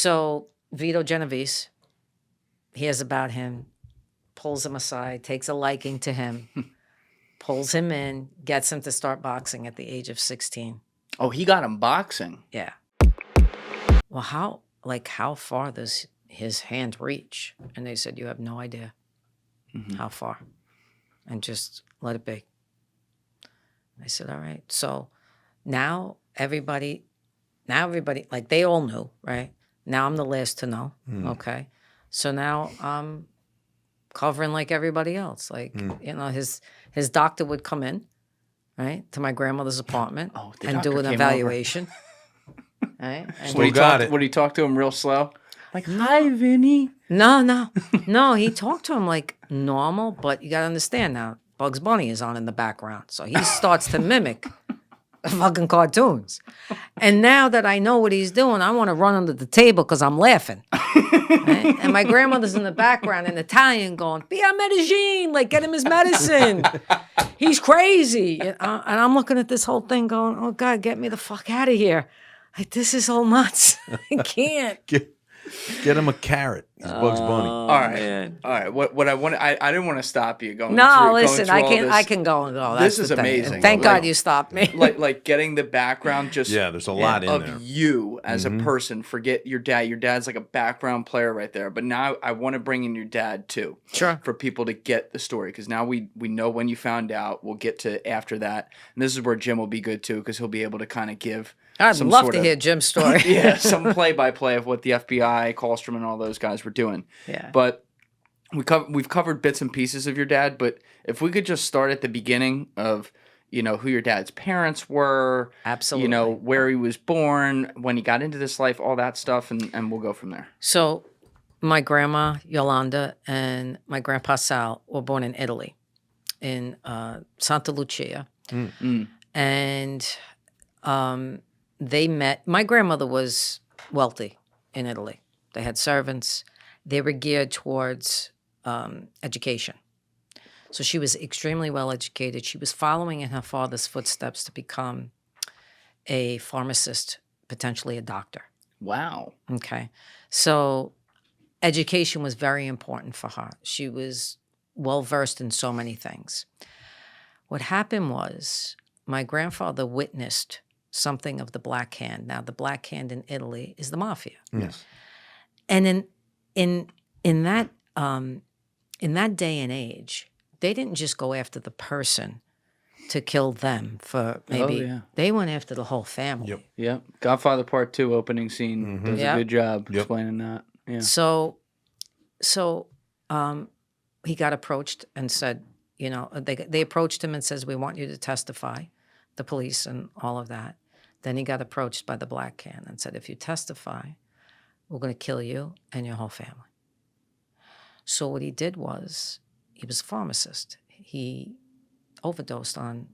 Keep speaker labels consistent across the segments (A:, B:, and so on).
A: So Vito Genovese hears about him, pulls him aside, takes a liking to him, pulls him in, gets him to start boxing at the age of 16.
B: Oh, he got him boxing.
A: Yeah. Well, how far does his hand reach? And they said, you have no idea how far. And just let it be. I said, all right. So now everybody, like they all knew, right? Now I'm the last to know. Okay. So now I'm covering like everybody else. Like, you know, his doctor would come in, right, to my grandmother's apartment and do an evaluation. Right? And
B: Would he talk to him real slow? Like, hi, Vinny.
A: No, he talked to him like normal, but you got to understand now, Bugs Bunny is on in the background. So he starts to mimic fucking cartoons. And now that I know what he's doing, I want to run under the table because I'm laughing. Right? And my grandmother's in the background in Italian going, Pia Medellin, like get him his medicine. He's crazy. And I'm looking at this whole thing going, oh God, get me the fuck out of here. Like, this is all nuts. I can't.
C: Get him a carrot. He's Bugs Bunny.
B: All right. Man. All right. What I want, I didn't want to stop you going.
A: No, listen, I can go and go.
B: This is amazing.
A: Thank God you stopped me.
B: like getting the background just
C: there's a lot in there.
B: Of you as a person. Forget your dad. Your dad's like a background player right there. But now I want to bring in your dad too.
A: Sure.
B: For people to get the story. Because now we know when you found out. We'll get to after that. And this is where Jim will be good too. Because he'll be able to kind of give
A: I'd love to hear Jim's story.
B: Some play-by-play of what the FBI, Kallstrom, and all those guys were doing.
A: Yeah.
B: But we've covered bits and pieces of your dad, but if we could just start at the beginning of, you know, who your dad's parents were.
A: Absolutely.
B: You know, where he was born, when he got into this life, all that stuff, and we'll go from there.
A: So my grandma, Yolanda, and my grandpa, Sal, were born in Italy, in Santa Lucia. And they met. My grandmother was wealthy in Italy. They had servants. They were geared towards education. So she was extremely well educated. She was following in her father's footsteps to become a pharmacist, potentially a doctor.
B: Wow.
A: Okay. So education was very important for her. She was well versed in so many things. What happened was my grandfather witnessed something of the Black Hand. Now, the Black Hand in Italy is the Mafia.
C: Yes.
A: And in that day and age, they didn't just go after the person to kill them for maybe. They went after the whole family.
B: Yep. Godfather Part 2 opening scene does a good job explaining that. Yeah.
A: So he got approached and said, you know, they approached him and says, we want you to testify, the police and all of that. Then he got approached by the Black Hand and said, if you testify, we're going to kill you and your whole family. So what he did was, he was a pharmacist. He overdosed on,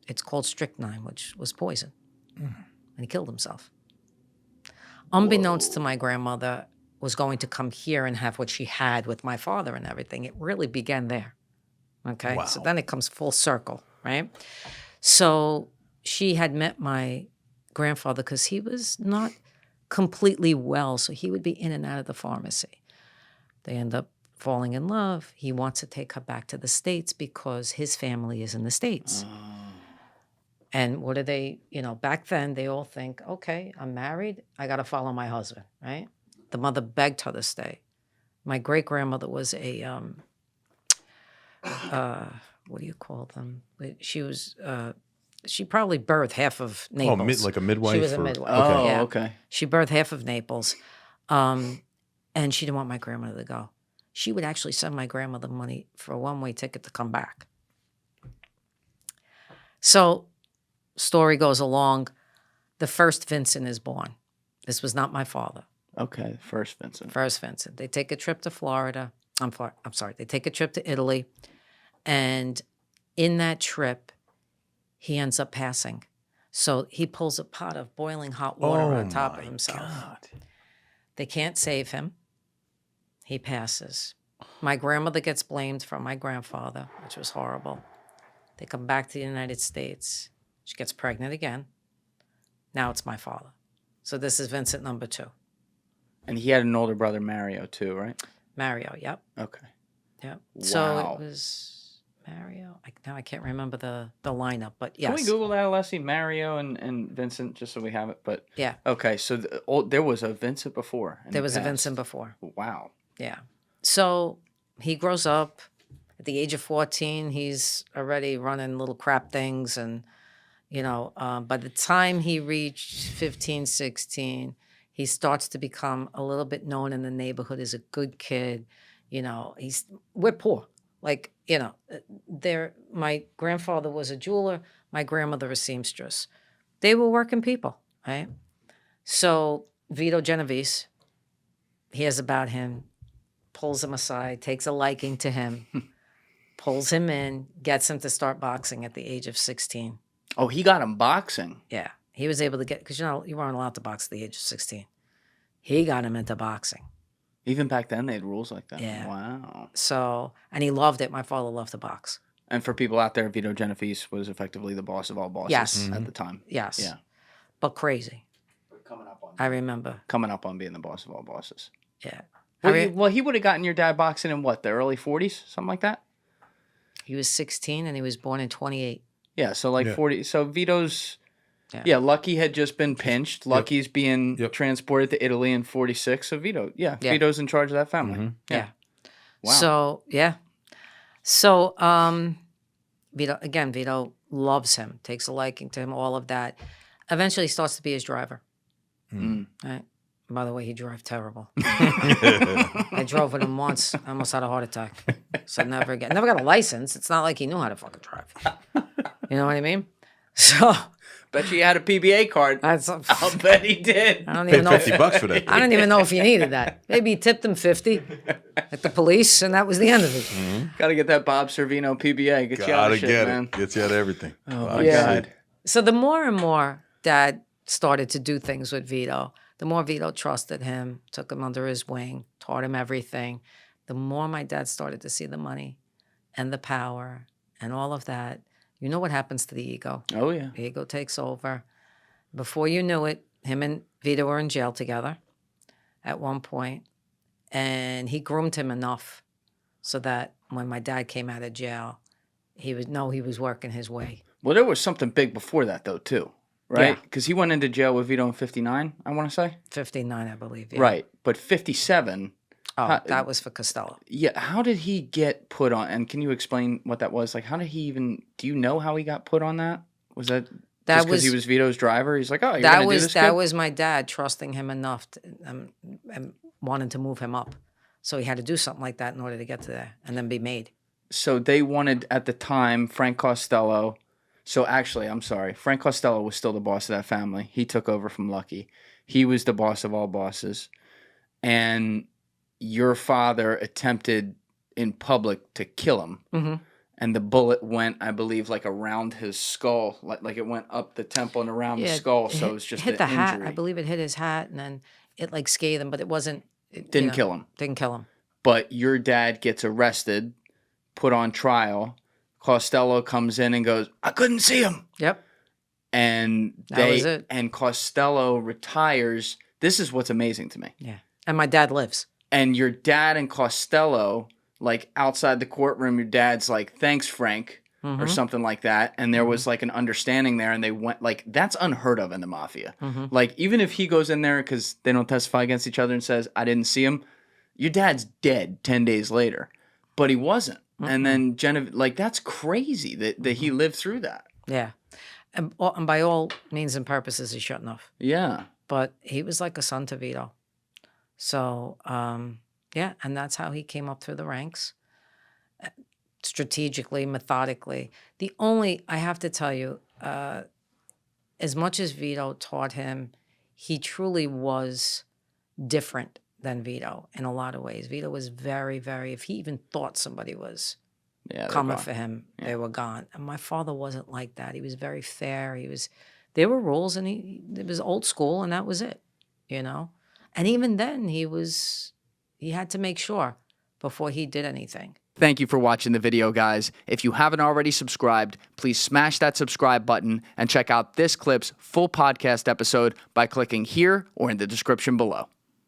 A: it's called strychnine, which was poison. And he killed himself. Unbeknownst to my grandmother, was going to come here and have what she had with my father and everything. It really began there. Okay?
C: Wow.
A: So then it comes full circle, right? So she had met my grandfather because he was not completely well, so he would be in and out of the pharmacy. They end up falling in love. He wants to take her back to the States because his family is in the States. And what do they, you know, back then they all think, okay, I'm married, I got to follow my husband, right? The mother begged her to stay. My great-grandmother was a, what do you call them? She was, she probably birthed half of Naples.
C: Oh, like a midwife?
A: She was a midwife.
B: Oh,
A: yeah.
B: okay.
A: She birthed half of Naples. And she didn't want my grandmother to go. She would actually send my grandmother money for a one-way ticket to come back. So, story goes along. The first Vincent is born. This was not my father.
B: Okay, first Vincent.
A: First Vincent. They take a trip to Florida. I'm sorry. They take a trip to Italy. And in that trip, he ends up passing. So he pulls a pot of boiling hot water on top of himself. God. They can't save him. He passes. My grandmother gets blamed for my grandfather, which was horrible. They come back to the United States. She gets pregnant again. Now it's my father. So this is Vincent number 2.
B: And he had an older brother, Mario, too, right?
A: Mario, yep.
B: Okay.
A: Yep.
B: Wow.
A: So it was Mario. Now I can't remember the lineup, but yes.
B: Can we Google that, Alessi? Mario and Vincent, just so we have it. But
A: Yeah.
B: okay, so there was a Vincent before. and
A: There
B: he
A: was a
B: passed.
A: Vincent before.
B: Wow.
A: Yeah. So he grows up. At the age of 14, he's already running little crap things. And, by the time he reached 15, 16, he starts to become a little bit known in the neighborhood as a good kid. We're poor. Like, my grandfather was a jeweler, my grandmother a seamstress. They were working people, right? So Vito Genovese hears about him, pulls him aside, takes a liking to him, pulls him in, gets him to start boxing at the age of 16.
B: Oh, he got him boxing.
A: Yeah. He was able to get, because you weren't allowed to box at the age of 16. He got him into boxing.
B: Even back then, they had rules like that.
A: Yeah.
B: Wow.
A: So, and he loved it. My father loved to box.
B: And for people out there, Vito Genovese was effectively the boss of all bosses
A: Yes.
B: at the time.
A: Yes.
B: Yeah.
A: But crazy.
B: Coming up on
A: I remember.
B: being the boss of all bosses.
A: Yeah.
B: Well, he would have gotten your dad boxing in what, the early 40s, something like that?
A: He was 16 and he was born in 28.
B: Yeah, so like 40. So Vito's,
A: Yeah.
B: Lucky had just been pinched. Lucky's being transported to Italy in 46. So Vito, Vito's in charge of that family.
C: Mm-hmm.
A: Yeah.
B: Wow.
A: So, yeah. So, Vito loves him, takes a liking to him, all of that. Eventually starts to be his driver. Right? By the way, he drove terrible. I drove with him once. I almost had a heart attack. So never again. Never got a license. It's not like he knew how to fucking drive. You know what I mean? So
B: Bet you had a PBA card. I'll bet he did.
A: I don't
C: Paid
A: even know.
C: $50 for that.
A: I don't even know if he needed that. Maybe he tipped him 50 at the police, and that was the end of it.
B: Got to get that Bob Servino PBA. Get you out
C: Gotta
B: of shit,
C: get
B: man.
C: it. Gets you out of everything.
B: Oh,
C: I
B: my
C: see.
B: God.
A: So the more and more Dad started to do things with Vito, the more Vito trusted him, took him under his wing, taught him everything. The more my dad started to see the money and the power and all of that, you know what happens to the ego.
B: Oh, yeah.
A: The ego takes over. Before you knew it, him and Vito were in jail together at one point, and he groomed him enough so that when my dad came out of jail, he was working his way.
B: Well, there was something big before that, though, too, right? Because he went into jail with Vito in 59, I want to say.
A: 59, I believe. Yeah.
B: Right. But 57...
A: Oh, that was for Costello.
B: Yeah, how did he get put on? And can you explain what that was? Like, how did he even? Do you know how he got put on that? Was that just because he was Vito's driver? He's like, oh, you're gonna do this.
A: That was my dad trusting him enough and wanting to move him up. So he had to do something like that in order to get to there and then be made.
B: So they wanted at the time Frank Costello. So actually, I'm sorry, Frank Costello was still the boss of that family. He took over from Lucky. He was the boss of all bosses, and your father attempted in public to kill him, and the bullet went, I believe, like around his skull, like it went up the temple and around the skull. So it was just
A: hit
B: an
A: the hat.
B: injury.
A: I believe it hit his hat, and then it like scathed him, but it wasn't.
B: Didn't kill him.
A: Didn't kill him.
B: But your dad gets arrested, put on trial. Costello comes in and goes, I couldn't see him.
A: Yep.
B: And
A: That was it.
B: And Costello retires. This is what's amazing to me.
A: Yeah. And my dad lives.
B: And your dad and Costello, like outside the courtroom, your dad's like, thanks, Frank, or something like that. And there was like an understanding there, and they went like, that's unheard of in the Mafia. Like, even if he goes in there because they don't testify against each other and says, I didn't see him, your dad's dead 10 days later. But he wasn't. And then like, that's crazy that he lived through that.
A: Yeah. And by all means and purposes, he shouldn't have.
B: Yeah.
A: But he was like a son to Vito. So, yeah, and that's how he came up through the ranks, strategically, methodically. I have to tell you, as much as Vito taught him, he truly was different than Vito in a lot of ways. Vito was very, very, if he even thought somebody was coming for him, they were gone. And my father wasn't like that. He was very fair. There were rules, and it was old school, and that was it, you know? And even then, he had to make sure before he did anything.
B: Thank you for watching the video, guys. If you haven't already subscribed, please smash that subscribe button and check out this clip's full podcast episode by clicking here or in the description below.